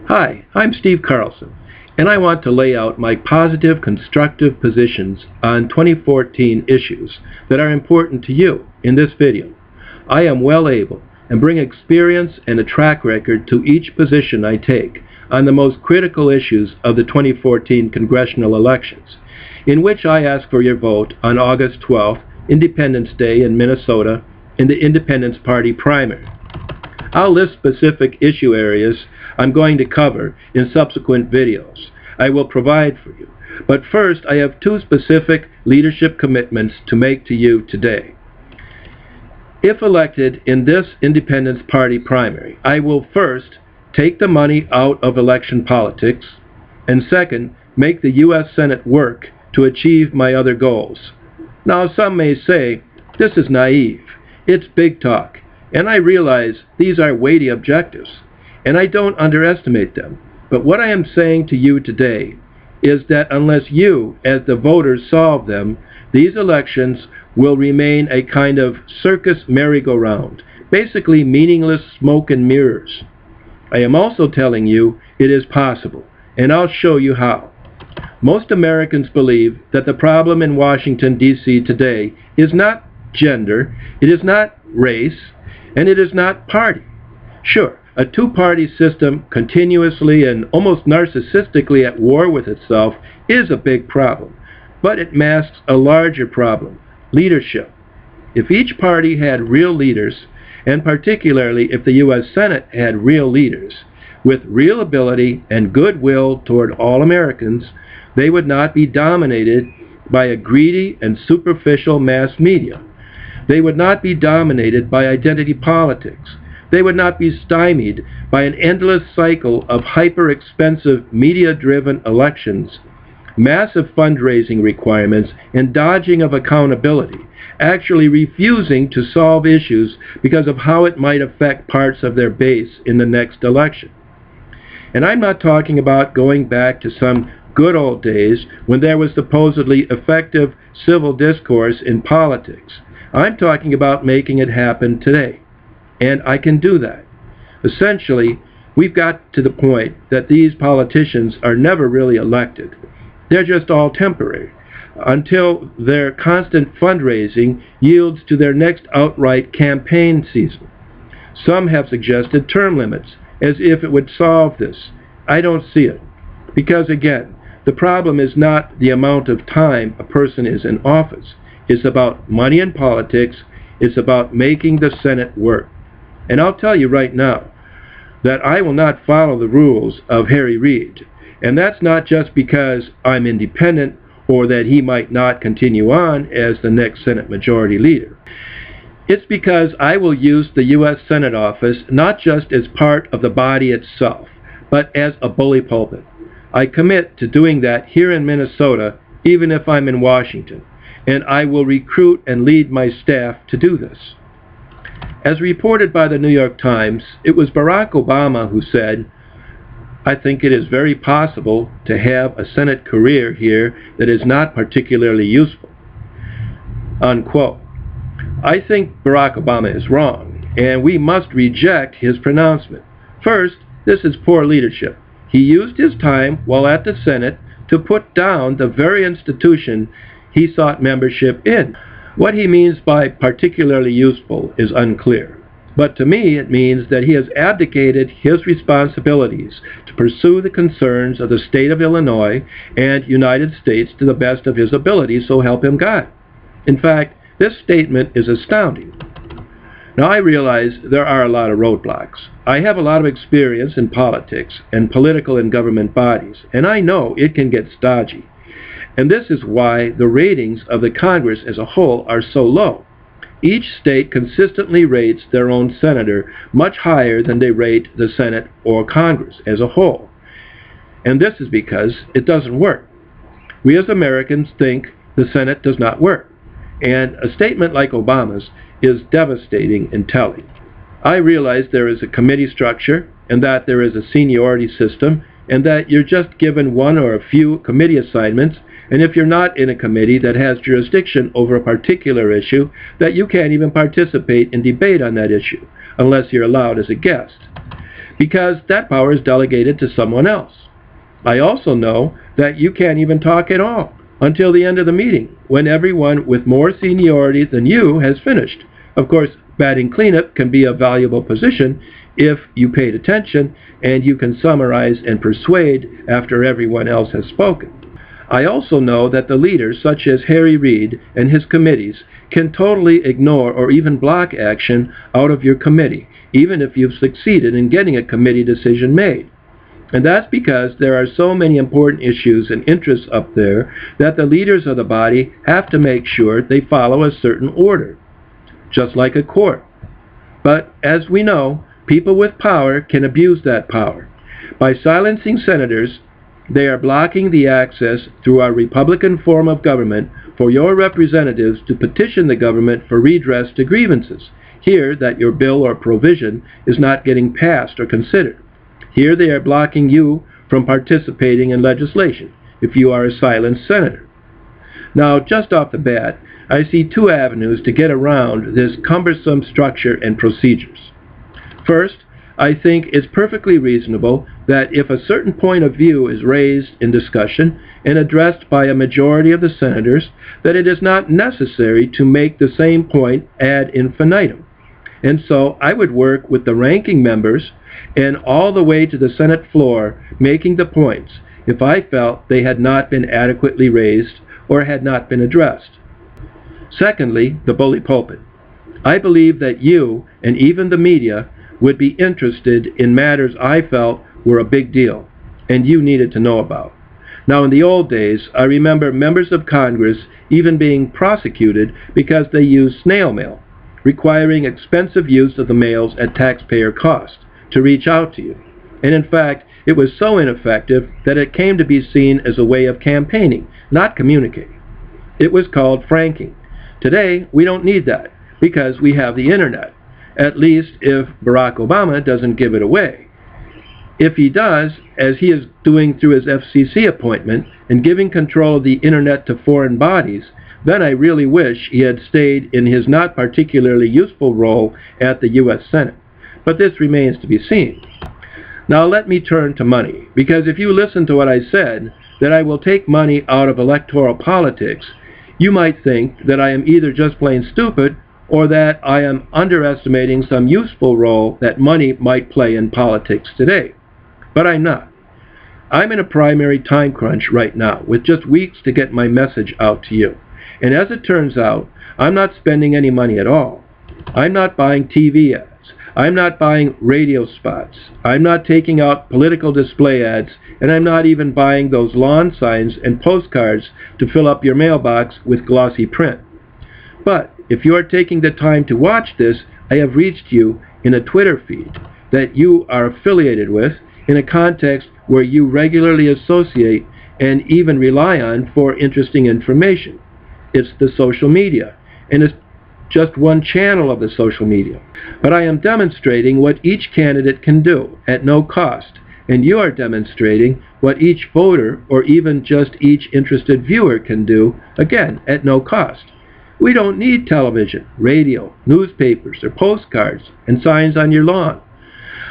Hi, I'm Steve Carlson, and I want to lay out my positive, constructive positions on 2014 issues that are important to you in this video. I am well able and bring experience and a track record to each position I take on the most critical issues of the 2014 congressional elections, in which I ask for your vote on August 12th, Independence Day in Minnesota, in the Independence Party primary. I'll list specific issue areas I'm going to cover in subsequent videos I will provide for you. But first, I have two specific leadership commitments to make to you today. If elected in this Independence Party primary, I will first take the money out of election politics, and second, make the U.S. Senate work to achieve my other goals. Now, some may say, this is naive. It's big talk. And I realize these are weighty objectives, and I don't underestimate them. But what I am saying to you today is that unless you, as the voters, solve them, these elections will remain a kind of circus merry-go-round, basically meaningless smoke and mirrors. I am also telling you it is possible, and I'll show you how. Most Americans believe that the problem in Washington, D.C. today is not gender, it is not race, and it is not party. Sure, a two-party system continuously and almost narcissistically at war with itself is a big problem, but it masks a larger problem: leadership. If each party had real leaders, and particularly if the U.S. Senate had real leaders, with real ability and goodwill toward all Americans, they would not be dominated by a greedy and superficial mass media. They would not be dominated by identity politics. They would not be stymied by an endless cycle of hyper-expensive media-driven elections, massive fundraising requirements, and dodging of accountability, actually refusing to solve issues because of how it might affect parts of their base in the next election. And I'm not talking about going back to some good old days when there was supposedly effective civil discourse in politics. I'm talking about making it happen today. And I can do that. Essentially, we've got to the point that these politicians are never really elected. They're just all temporary, until their constant fundraising yields to their next outright campaign season. Some have suggested term limits, as if it would solve this. I don't see it. Because again, the problem is not the amount of time a person is in office. It's about money in politics. It's about making the Senate work. And I'll tell you right now that I will not follow the rules of Harry Reid. And that's not just because I'm independent or that he might not continue on as the next Senate Majority Leader. It's because I will use the U.S. Senate office not just as part of the body itself, but as a bully pulpit. I commit to doing that here in Minnesota, even if I'm in Washington, and I will recruit and lead my staff to do this. As reported by the New York Times, it was Barack Obama who said, "I think it is very possible to have a Senate career here that is not particularly useful," unquote. I think Barack Obama is wrong, and we must reject his pronouncement. First, this is poor leadership. He used his time while at the Senate to put down the very institution he sought membership in. What he means by particularly useful is unclear, but to me it means that he has abdicated his responsibilities to pursue the concerns of the state of Illinois and United States to the best of his ability, so help him God. In fact, this statement is astounding. Now, I realize there are a lot of roadblocks. I have a lot of experience in politics and political and government bodies, and I know it can get stodgy. And this is why the ratings of the Congress as a whole are so low. Each state consistently rates their own senator much higher than they rate the Senate or Congress as a whole. And this is because it doesn't work. We as Americans think the Senate does not work. And a statement like Obama's is devastating and telling. I realize there is a committee structure and that there is a seniority system and that you're just given one or a few committee assignments, and if you're not in a committee that has jurisdiction over a particular issue, that you can't even participate in debate on that issue unless you're allowed as a guest. because that power is delegated to someone else. I also know that you can't even talk at all until the end of the meeting, when everyone with more seniority than you has finished. Of course, batting cleanup can be a valuable position if you paid attention and you can summarize and persuade after everyone else has spoken. I also know that the leaders, such as Harry Reid and his committees, can totally ignore or even block action out of your committee, even if you've succeeded in getting a committee decision made. And that's because there are so many important issues and interests up there that the leaders of the body have to make sure they follow a certain order, just like a court. But as we know, people with power can abuse that power. By silencing senators, they are blocking the access through our Republican form of government for your representatives to petition the government for redress to grievances. Here, that your bill or provision is not getting passed or considered. Here they are blocking you from participating in legislation if you are a silenced senator. Now, just off the bat, I see two avenues to get around this cumbersome structure and procedures. First, I think it's perfectly reasonable that if a certain point of view is raised in discussion and addressed by a majority of the senators, that it is not necessary to make the same point ad infinitum. And so I would work with the ranking members and all the way to the Senate floor making the points if I felt they had not been adequately raised or had not been addressed. Secondly, the bully pulpit. I believe that you and even the media would be interested in matters I felt were a big deal and you needed to know about. Now, in the old days, I remember members of Congress even being prosecuted because they used snail mail, requiring expensive use of the mails at taxpayer cost to reach out to you. And in fact, it was so ineffective that it came to be seen as a way of campaigning, not communicating. It was called franking. Today, we don't need that because we have the internet, at least if Barack Obama doesn't give it away. If he does, as he is doing through his FCC appointment and giving control of the internet to foreign bodies, then I really wish he had stayed in his not particularly useful role at the U.S. Senate. But this remains to be seen. Now let me turn to money, because if you listen to what I said, that I will take money out of electoral politics, you might think that I am either just plain stupid or that I am underestimating some useful role that money might play in politics today. But I'm not. I'm in a primary time crunch right now, with just weeks to get my message out to you. And as it turns out, I'm not spending any money at all. I'm not buying TV ads. I'm not buying radio spots. I'm not taking out political display ads, and I'm not even buying those lawn signs and postcards to fill up your mailbox with glossy print. But if you are taking the time to watch this, I have reached you in a Twitter feed that you are affiliated with in a context where you regularly associate and even rely on for interesting information. It's the social media, and it's just one channel of the social media. But I am demonstrating what each candidate can do at no cost, and you are demonstrating what each voter or even just each interested viewer can do, again, at no cost. We don't need television, radio, newspapers, or postcards and signs on your lawn.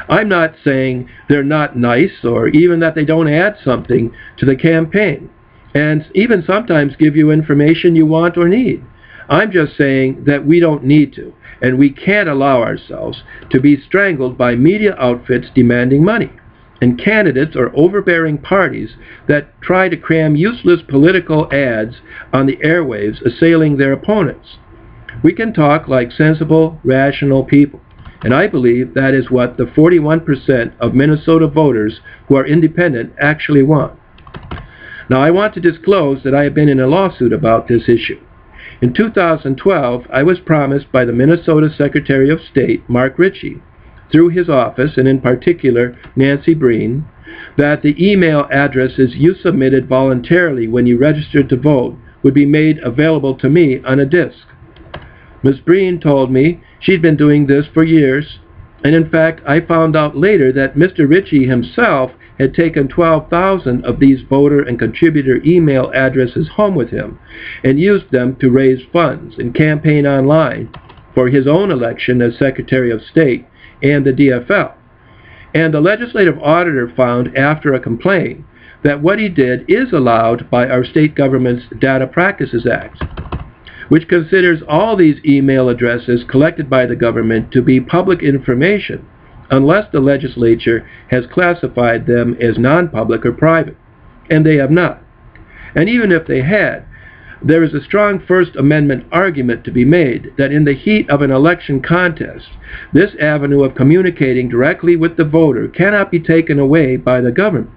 I'm not saying they're not nice or even that they don't add something to the campaign, and even sometimes give you information you want or need. I'm just saying that we don't need to, and we can't allow ourselves to be strangled by media outfits demanding money, and candidates or overbearing parties that try to cram useless political ads on the airwaves assailing their opponents. We can talk like sensible, rational people, and I believe that is what the 41% of Minnesota voters who are independent actually want. Now, I want to disclose that I have been in a lawsuit about this issue. In 2012, I was promised by the Minnesota Secretary of State, Mark Ritchie, through his office, and in particular Nancy Breen, that the email addresses you submitted voluntarily when you registered to vote would be made available to me on a disk. Ms. Breen told me she'd been doing this for years, and in fact I found out later that Mr. Ritchie himself had taken 12,000 of these voter and contributor email addresses home with him and used them to raise funds and campaign online for his own election as Secretary of State and the DFL. And the legislative auditor found after a complaint that what he did is allowed by our state government's Data Practices Act, which considers all these email addresses collected by the government to be public information unless the legislature has classified them as non-public or private, and they have not. And even if they had, there is a strong First Amendment argument to be made that in the heat of an election contest, this avenue of communicating directly with the voter cannot be taken away by the government.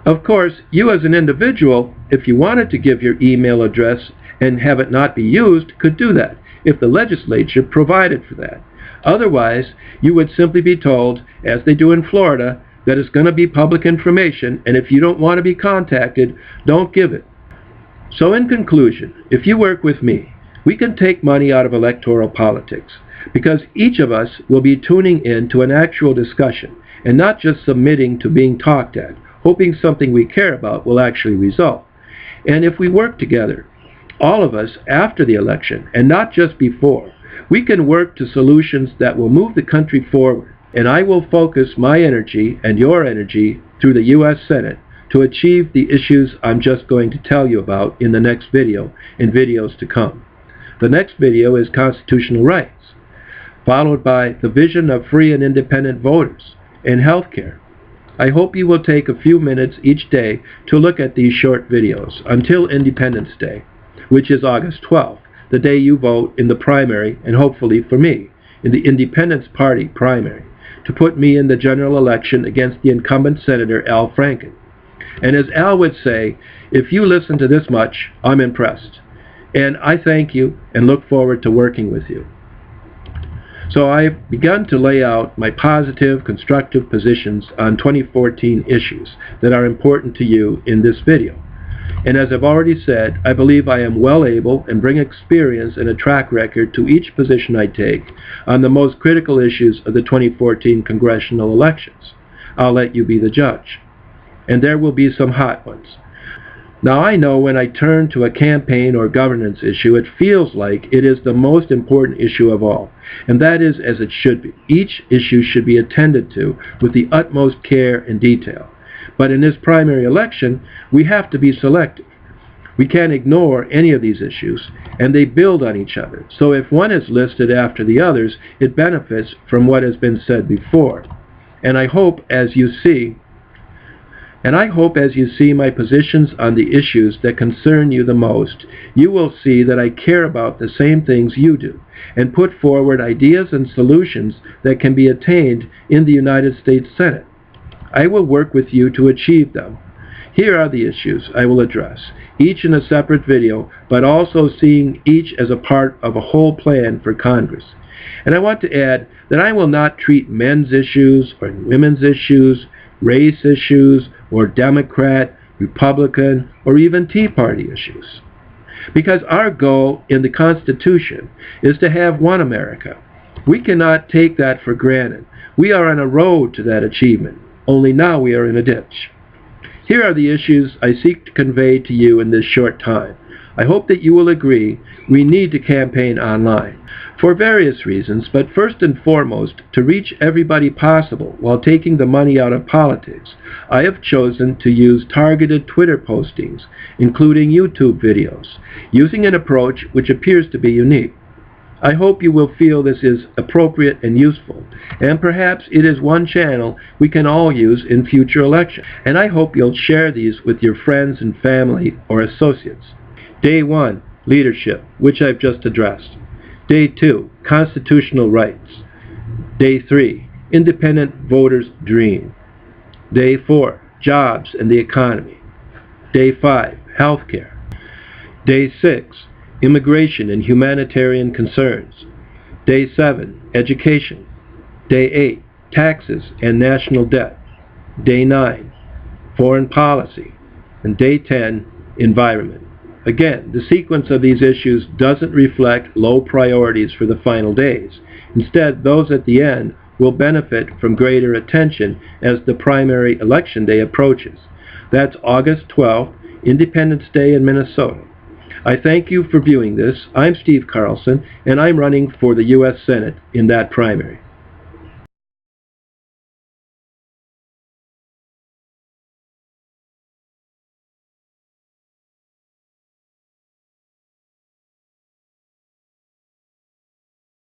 Of course, you as an individual, if you wanted to give your email address and have it not be used, could do that, if the legislature provided for that. Otherwise, you would simply be told, as they do in Florida, that it's going to be public information, and if you don't want to be contacted, don't give it. So in conclusion, if you work with me, we can take money out of electoral politics, because each of us will be tuning in to an actual discussion, and not just submitting to being talked at, hoping something we care about will actually result. And if we work together, all of us after the election, and not just before, we can work to solutions that will move the country forward. And I will focus my energy and your energy through the U.S. Senate to achieve the issues I'm just going to tell you about in the next video and videos to come. The next video is constitutional rights, followed by the vision of free and independent voters and health care. I hope you will take a few minutes each day to look at these short videos until Independence Day, which is August 12th, the day you vote in the primary, and hopefully for me, in the Independence Party primary, to put me in the general election against the incumbent Senator Al Franken. And as Al would say, if you listen to this much, I'm impressed. And I thank you and look forward to working with you. So I've begun to lay out my positive, constructive positions on 2014 issues that are important to you in this video. And as I've already said, I believe I am well able and bring experience and a track record to each position I take on the most critical issues of the 2014 congressional elections. I'll let you be the judge. And there will be some hot ones. Now I know when I turn to a campaign or governance issue, it feels like it is the most important issue of all. And that is as it should be. Each issue should be attended to with the utmost care and detail. But in this primary election, we have to be selective. We can't ignore any of these issues, and they build on each other. So if one is listed after the others, it benefits from what has been said before. And I hope as you see my positions on the issues that concern you the most, you will see that I care about the same things you do, and put forward ideas and solutions that can be attained in the United States Senate. I will work with you to achieve them. Here are the issues I will address, each in a separate video, but also seeing each as a part of a whole plan for Congress. And I want to add that I will not treat men's issues or women's issues, race issues, or Democrat, Republican, or even Tea Party issues. Because our goal in the Constitution is to have one America. We cannot take that for granted. We are on a road to that achievement, only now we are in a ditch. Here are the issues I seek to convey to you in this short time. I hope that you will agree we need to campaign online for various reasons, but first and foremost, to reach everybody possible while taking the money out of politics. I have chosen to use targeted Twitter postings, including YouTube videos, using an approach which appears to be unique. I hope you will feel this is appropriate and useful, and perhaps it is one channel we can all use in future elections. And I hope you'll share these with your friends and family or associates. Day 1, leadership, which I've just addressed. Day 2, constitutional rights. Day 3, independent voters' dream. Day 4, jobs and the economy. Day 5, health care. Day 6, immigration and humanitarian concerns. Day 7, education. Day 8, taxes and national debt. Day 9, foreign policy. And Day 10, environment. Again, the sequence of these issues doesn't reflect low priorities for the final days. Instead, those at the end will benefit from greater attention as the primary election day approaches. That's August 12th, Independence Day in Minnesota. I thank you for viewing this. I'm Steve Carlson, and I'm running for the U.S. Senate in that primary.